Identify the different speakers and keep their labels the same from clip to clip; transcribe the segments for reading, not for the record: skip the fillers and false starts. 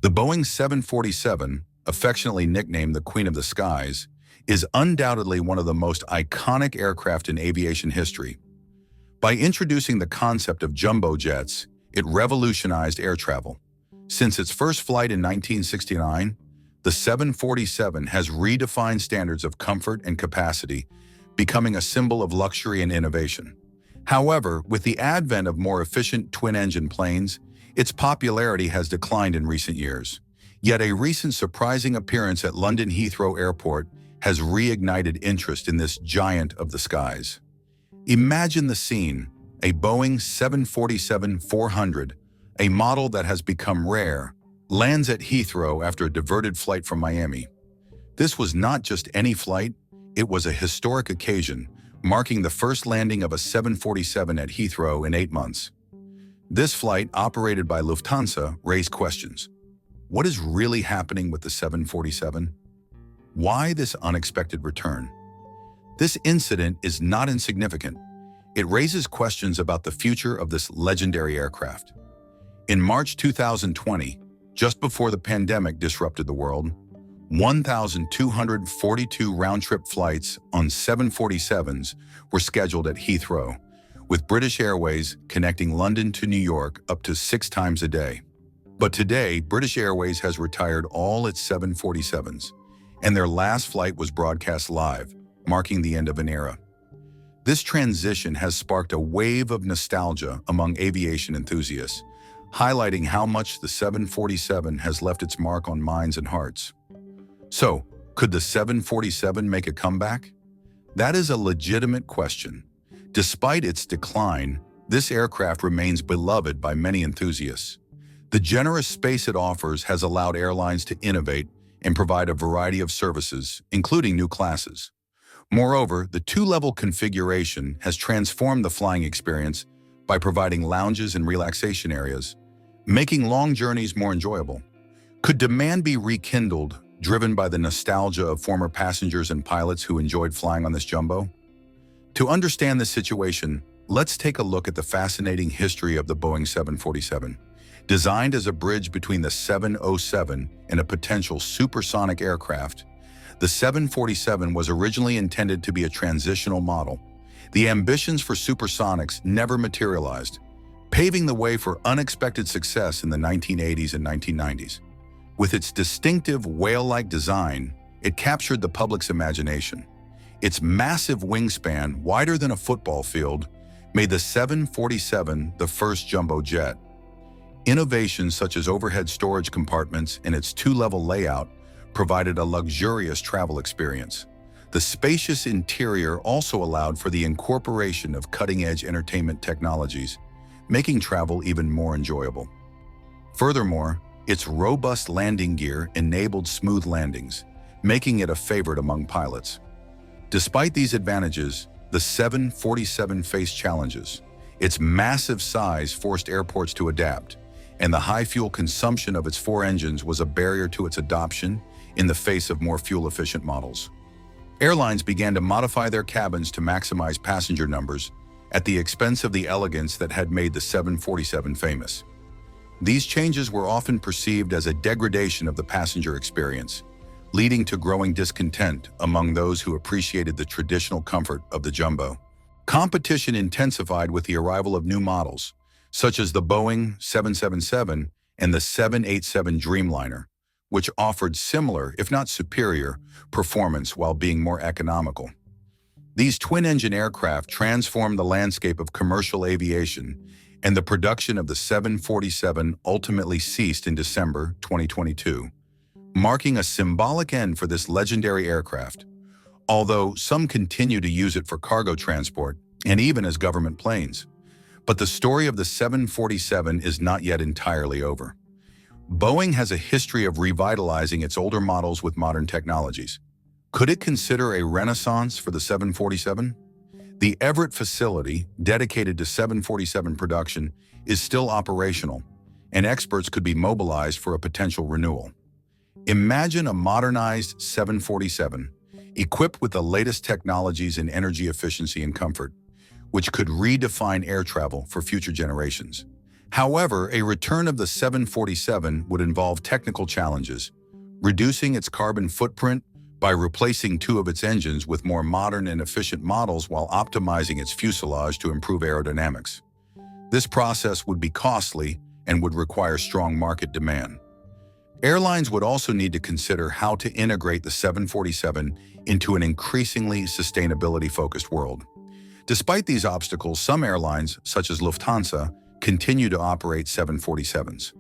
Speaker 1: The Boeing 747, affectionately nicknamed the Queen of the Skies, is undoubtedly one of the most iconic aircraft in aviation history. By introducing the concept of jumbo jets, it revolutionized air travel. Since its first flight in 1969, the 747 has redefined standards of comfort and capacity, becoming a symbol of luxury and innovation. However, with the advent of more efficient twin-engine planes, its popularity has declined in recent years. Yet a recent surprising appearance at London Heathrow Airport has reignited interest in this giant of the skies. Imagine the scene: a Boeing 747-400, a model that has become rare, lands at Heathrow after a diverted flight from Miami. This was not just any flight, it was a historic occasion, marking the first landing of a 747 at Heathrow in 8 months. This flight, operated by Lufthansa, raised questions. What is really happening with the 747? Why this unexpected return? This incident is not insignificant. It raises questions about the future of this legendary aircraft. In March 2020, just before the pandemic disrupted the world, 1,242 round-trip flights on 747s were scheduled at Heathrow, with British Airways connecting London to New York up to 6 times a day. But today, British Airways has retired all its 747s, and their last flight was broadcast live, marking the end of an era. This transition has sparked a wave of nostalgia among aviation enthusiasts, highlighting how much the 747 has left its mark on minds and hearts. So, could the 747 make a comeback? That is a legitimate question. Despite its decline, this aircraft remains beloved by many enthusiasts. The generous space it offers has allowed airlines to innovate and provide a variety of services, including new classes. Moreover, the 2-level configuration has transformed the flying experience by providing lounges and relaxation areas, making long journeys more enjoyable. Could demand be rekindled, driven by the nostalgia of former passengers and pilots who enjoyed flying on this jumbo? To understand this situation, let's take a look at the fascinating history of the Boeing 747. Designed as a bridge between the 707 and a potential supersonic aircraft, the 747 was originally intended to be a transitional model. The ambitions for supersonics never materialized, paving the way for unexpected success in the 1980s and 1990s. With its distinctive whale-like design, it captured the public's imagination. Its massive wingspan, wider than a football field, made the 747 the first jumbo jet. Innovations such as overhead storage compartments and its 2-level layout provided a luxurious travel experience. The spacious interior also allowed for the incorporation of cutting-edge entertainment technologies, making travel even more enjoyable. Furthermore, its robust landing gear enabled smooth landings, making it a favorite among pilots. Despite these advantages, the 747 faced challenges. Its massive size forced airports to adapt, and the high fuel consumption of its 4 engines was a barrier to its adoption in the face of more fuel-efficient models. Airlines began to modify their cabins to maximize passenger numbers at the expense of the elegance that had made the 747 famous. These changes were often perceived as a degradation of the passenger experience, leading to growing discontent among those who appreciated the traditional comfort of the jumbo. Competition intensified with the arrival of new models, such as the Boeing 777 and the 787 Dreamliner, which offered similar, if not superior, performance while being more economical. These twin-engine aircraft transformed the landscape of commercial aviation, and the production of the 747 ultimately ceased in December 2022, marking a symbolic end for this legendary aircraft. Although some continue to use it for cargo transport and even as government planes. But the story of the 747 is not yet entirely over. Boeing has a history of revitalizing its older models with modern technologies. Could it consider a renaissance for the 747? The Everett facility, dedicated to 747 production, is still operational, and experts could be mobilized for a potential renewal. Imagine a modernized 747, equipped with the latest technologies in energy efficiency and comfort, which could redefine air travel for future generations. However, a return of the 747 would involve technical challenges, reducing its carbon footprint by replacing two of its engines with more modern and efficient models while optimizing its fuselage to improve aerodynamics. This process would be costly and would require strong market demand. Airlines would also need to consider how to integrate the 747 into an increasingly sustainability-focused world. Despite these obstacles, some airlines, such as Lufthansa, continue to operate 747s.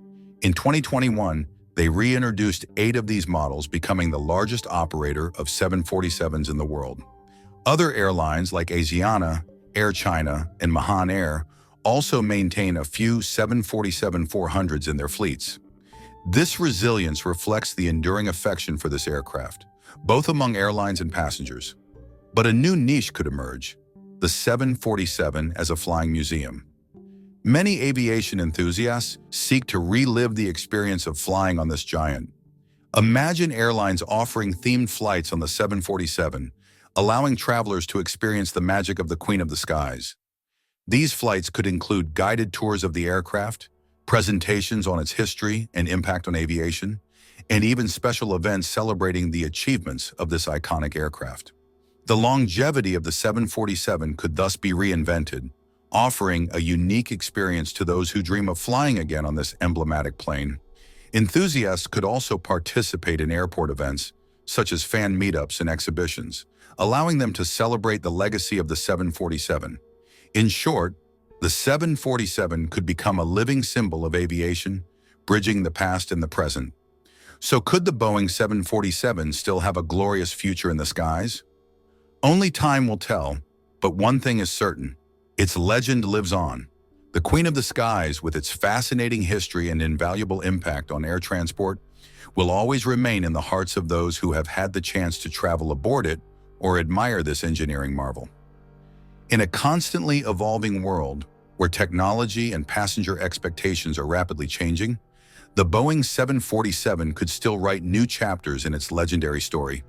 Speaker 1: In 2021, they reintroduced 8 of these models, becoming the largest operator of 747s in the world. Other airlines like Asiana, Air China, and Mahan Air also maintain a few 747-400s in their fleets. This resilience reflects the enduring affection for this aircraft, both among airlines and passengers. But a new niche could emerge: the 747 as a flying museum. Many aviation enthusiasts seek to relive the experience of flying on this giant. Imagine airlines offering themed flights on the 747, allowing travelers to experience the magic of the Queen of the Skies. These flights could include guided tours of the aircraft, presentations on its history and impact on aviation, and even special events celebrating the achievements of this iconic aircraft. The longevity of the 747 could thus be reinvented, offering a unique experience to those who dream of flying again on this emblematic plane. Enthusiasts could also participate in airport events, such as fan meetups and exhibitions, allowing them to celebrate the legacy of the 747. In short, the 747 could become a living symbol of aviation, bridging the past and the present. So could the Boeing 747 still have a glorious future in the skies? Only time will tell, but one thing is certain: its legend lives on. The Queen of the Skies, with its fascinating history and invaluable impact on air transport, will always remain in the hearts of those who have had the chance to travel aboard it or admire this engineering marvel. In a constantly evolving world where technology and passenger expectations are rapidly changing, the Boeing 747 could still write new chapters in its legendary story.